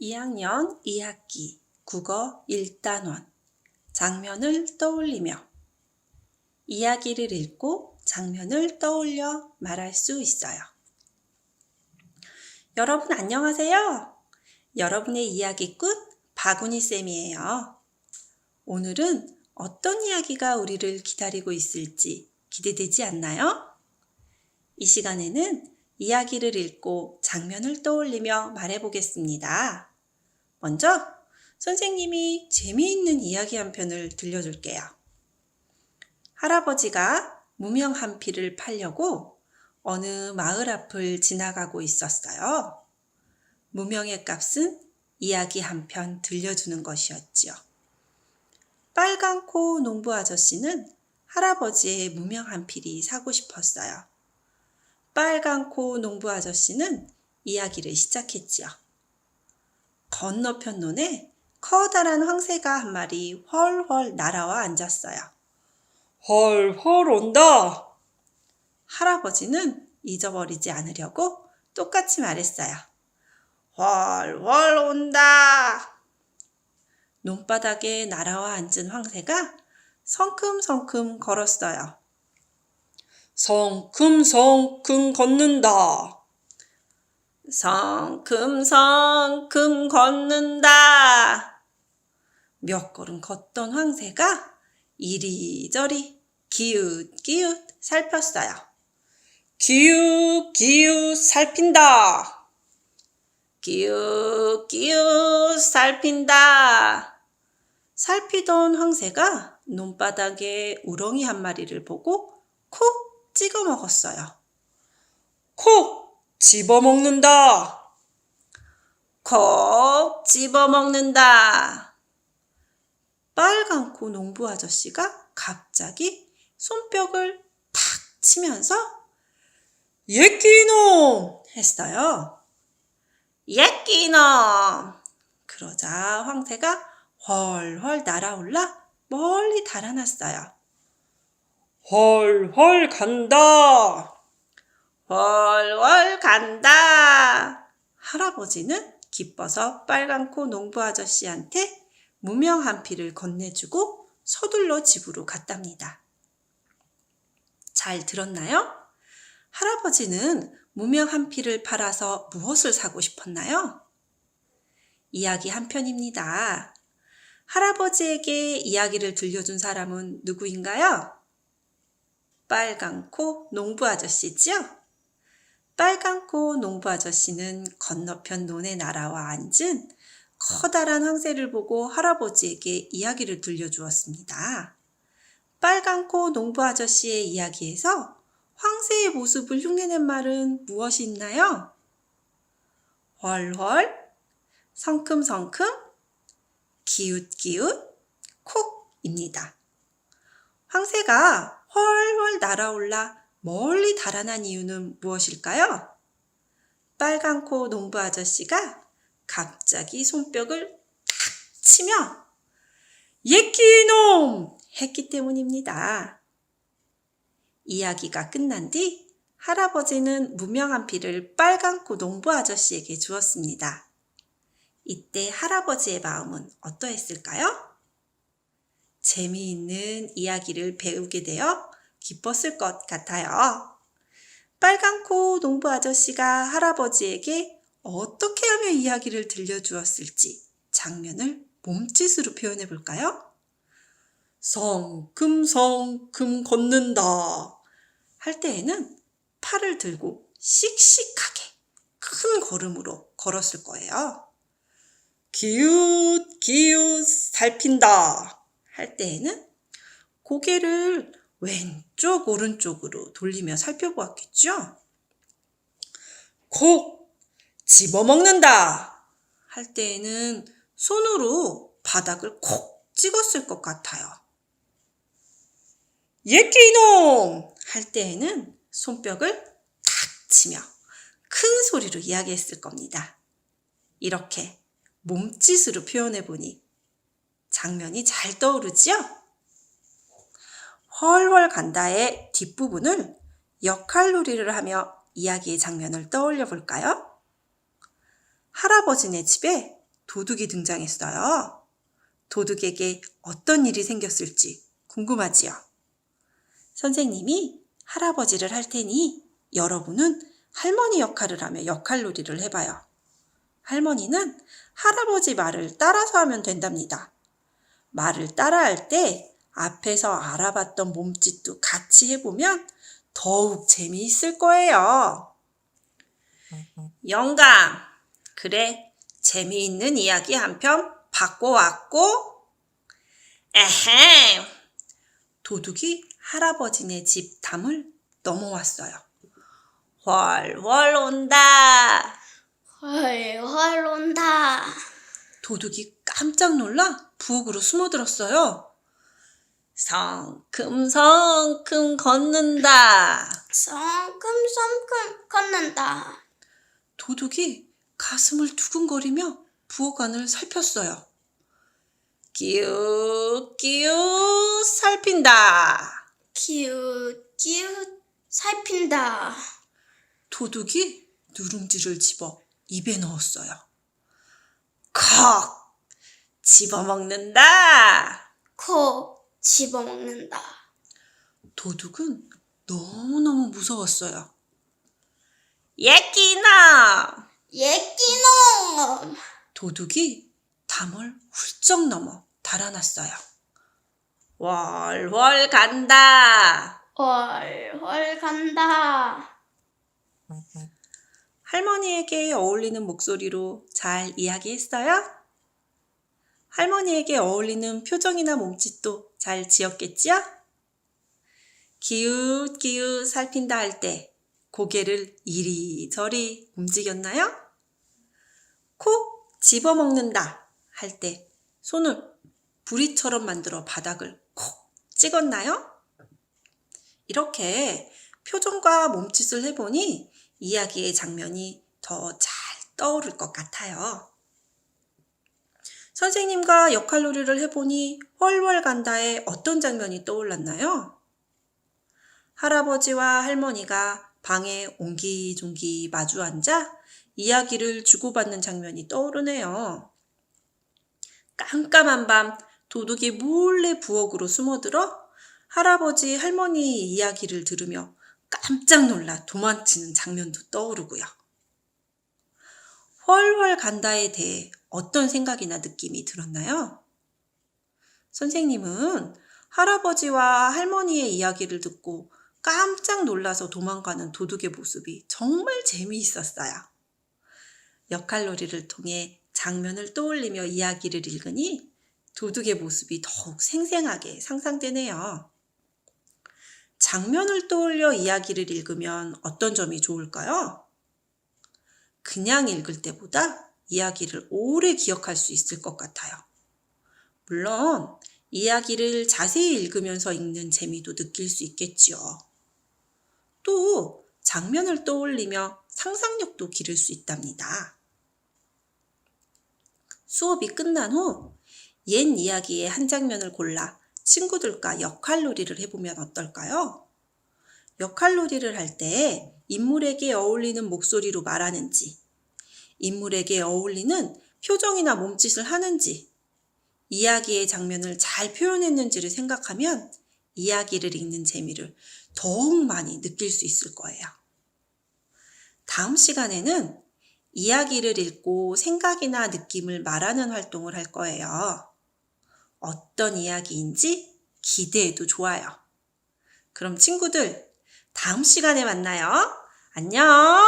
2학년 2학기 국어 1단원 장면을 떠올리며 이야기를 읽고 장면을 떠올려 말할 수 있어요. 여러분 안녕하세요. 여러분의 이야기꾼 바구니 쌤이에요. 오늘은 어떤 이야기가 우리를 기다리고 있을지 기대되지 않나요? 이 시간에는 이야기를 읽고 장면을 떠올리며 말해보겠습니다. 먼저 선생님이 재미있는 이야기 한 편을 들려줄게요. 할아버지가 무명 한 필을 팔려고 어느 마을 앞을 지나가고 있었어요. 무명의 값은 이야기 한 편 들려주는 것이었지요. 빨간 코 농부 아저씨는 할아버지의 무명 한 필이 사고 싶었어요. 빨간 코 농부 아저씨는 이야기를 시작했지요. 건너편 논에 커다란 황새가 한 마리 훨훨 날아와 앉았어요. 헐헐 온다. 할아버지는 잊어버리지 않으려고 똑같이 말했어요. 훨훨 온다. 논바닥에 날아와 앉은 황새가 성큼성큼 걸었어요. 성큼성큼 걷는다. 성큼성큼 걷는다. 몇 걸음 걷던 황새가 이리저리 기웃기웃 살폈어요. 기웃기웃 살핀다. 기웃기웃 살핀다. 살피던 황새가 논바닥에 우렁이 한 마리를 보고 콕 찍어 먹었어요. 콕 집어먹는다. 콕 집어먹는다. 빨간 코 농부 아저씨가 갑자기 손뼉을 탁 치면서 예끼놈 했어요. 예끼놈! 그러자 황새가 훨훨 날아올라 멀리 달아났어요. 헐헐 간다. 훨훨 간다. 할아버지는 기뻐서 빨간 코 농부 아저씨한테 무명 한 필을 건네주고 서둘러 집으로 갔답니다. 잘 들었나요? 할아버지는 무명 한 필을 팔아서 무엇을 사고 싶었나요? 이야기 한 편입니다. 할아버지에게 이야기를 들려준 사람은 누구인가요? 빨간 코 농부 아저씨지요? 빨간 코 농부 아저씨는 건너편 논에 날아와 앉은 커다란 황새를 보고 할아버지에게 이야기를 들려주었습니다. 빨간 코 농부 아저씨의 이야기에서 황새의 모습을 흉내낸 말은 무엇이 있나요? 훨훨, 성큼성큼, 기웃기웃, 콕입니다. 황새가 훨훨 날아올라 멀리 달아난 이유는 무엇일까요? 빨간 코 농부 아저씨가 갑자기 손뼉을 탁 치며 예끼놈 했기 때문입니다. 이야기가 끝난 뒤 할아버지는 무명 한 필을 빨간 코 농부 아저씨에게 주었습니다. 이때 할아버지의 마음은 어떠했을까요? 재미있는 이야기를 배우게 되어 기뻤을 것 같아요. 빨간 코 농부 아저씨가 할아버지에게 어떻게 하며 이야기를 들려주었을지 장면을 몸짓으로 표현해 볼까요? 성큼성큼 걷는다. 할 때에는 팔을 들고 씩씩하게 큰 걸음으로 걸었을 거예요. 기웃기웃 살핀다. 할 때에는 고개를 왼쪽 오른쪽으로 돌리며 살펴보았겠죠? 콕 집어먹는다. 할 때에는 손으로 바닥을 콕 찍었을 것 같아요. 예끼놈 할 때에는 손뼉을 탁 치며 큰 소리로 이야기했을 겁니다. 이렇게 몸짓으로 표현해보니 장면이 잘 떠오르지요? 훨훨 간다의 뒷부분을 역할놀이를 하며 이야기의 장면을 떠올려 볼까요? 할아버지네 집에 도둑이 등장했어요. 도둑에게 어떤 일이 생겼을지 궁금하지요? 선생님이 할아버지를 할 테니 여러분은 할머니 역할을 하며 역할놀이를 해봐요. 할머니는 할아버지 말을 따라서 하면 된답니다. 말을 따라할 때 앞에서 알아봤던 몸짓도 같이 해보면 더욱 재미있을 거예요. 영감, 그래, 재미있는 이야기 한 편 받고 왔고? 에헴! 도둑이 할아버지네 집 담을 넘어왔어요. 훨훨 온다. 훨훨 온다. 도둑이 깜짝 놀라 부엌으로 숨어들었어요. 성큼성큼 걷는다. 성큼성큼 걷는다. 도둑이 가슴을 두근거리며 부엌 안을 살폈어요. 끼웃끼웃 살핀다. 기웃기웃 살핀다. 도둑이 누룽지를 집어 입에 넣었어요. 컥! 집어먹는다. 코 집어먹는다. 도둑은 너무너무 무서웠어요. 예끼놈! 예끼놈. 도둑이 담을 훌쩍 넘어 달아났어요. 월월 간다. 훨훨 간다. 할머니에게 어울리는 목소리로 잘 이야기했어요? 할머니에게 어울리는 표정이나 몸짓도 잘 지었겠지요? 기웃기웃 살핀다 할 때 고개를 이리저리 움직였나요? 콕 집어먹는다 할 때 손을 부리처럼 만들어 바닥을 콕 찍었나요? 이렇게 표정과 몸짓을 해보니 이야기의 장면이 더 잘 떠오를 것 같아요. 선생님과 역할놀이를 해보니 훨훨 간다에 어떤 장면이 떠올랐나요? 할아버지와 할머니가 방에 옹기종기 마주 앉아 이야기를 주고받는 장면이 떠오르네요. 깜깜한 밤 도둑이 몰래 부엌으로 숨어들어 할아버지, 할머니의 이야기를 들으며 깜짝 놀라 도망치는 장면도 떠오르고요. 훨훨 간다에 대해 어떤 생각이나 느낌이 들었나요? 선생님은 할아버지와 할머니의 이야기를 듣고 깜짝 놀라서 도망가는 도둑의 모습이 정말 재미있었어요. 역할놀이를 통해 장면을 떠올리며 이야기를 읽으니 도둑의 모습이 더욱 생생하게 상상되네요. 장면을 떠올려 이야기를 읽으면 어떤 점이 좋을까요? 그냥 읽을 때보다 이야기를 오래 기억할 수 있을 것 같아요. 물론 이야기를 자세히 읽으면서 읽는 재미도 느낄 수 있겠지요. 또 장면을 떠올리며 상상력도 기를 수 있답니다. 수업이 끝난 후 옛 이야기의 한 장면을 골라 친구들과 역할놀이를 해보면 어떨까요? 역할놀이를 할 때 인물에게 어울리는 목소리로 말하는지, 인물에게 어울리는 표정이나 몸짓을 하는지, 이야기의 장면을 잘 표현했는지를 생각하면 이야기를 읽는 재미를 더욱 많이 느낄 수 있을 거예요. 다음 시간에는 이야기를 읽고 생각이나 느낌을 말하는 활동을 할 거예요. 어떤 이야기인지 기대해도 좋아요. 그럼 친구들, 다음 시간에 만나요. 안녕!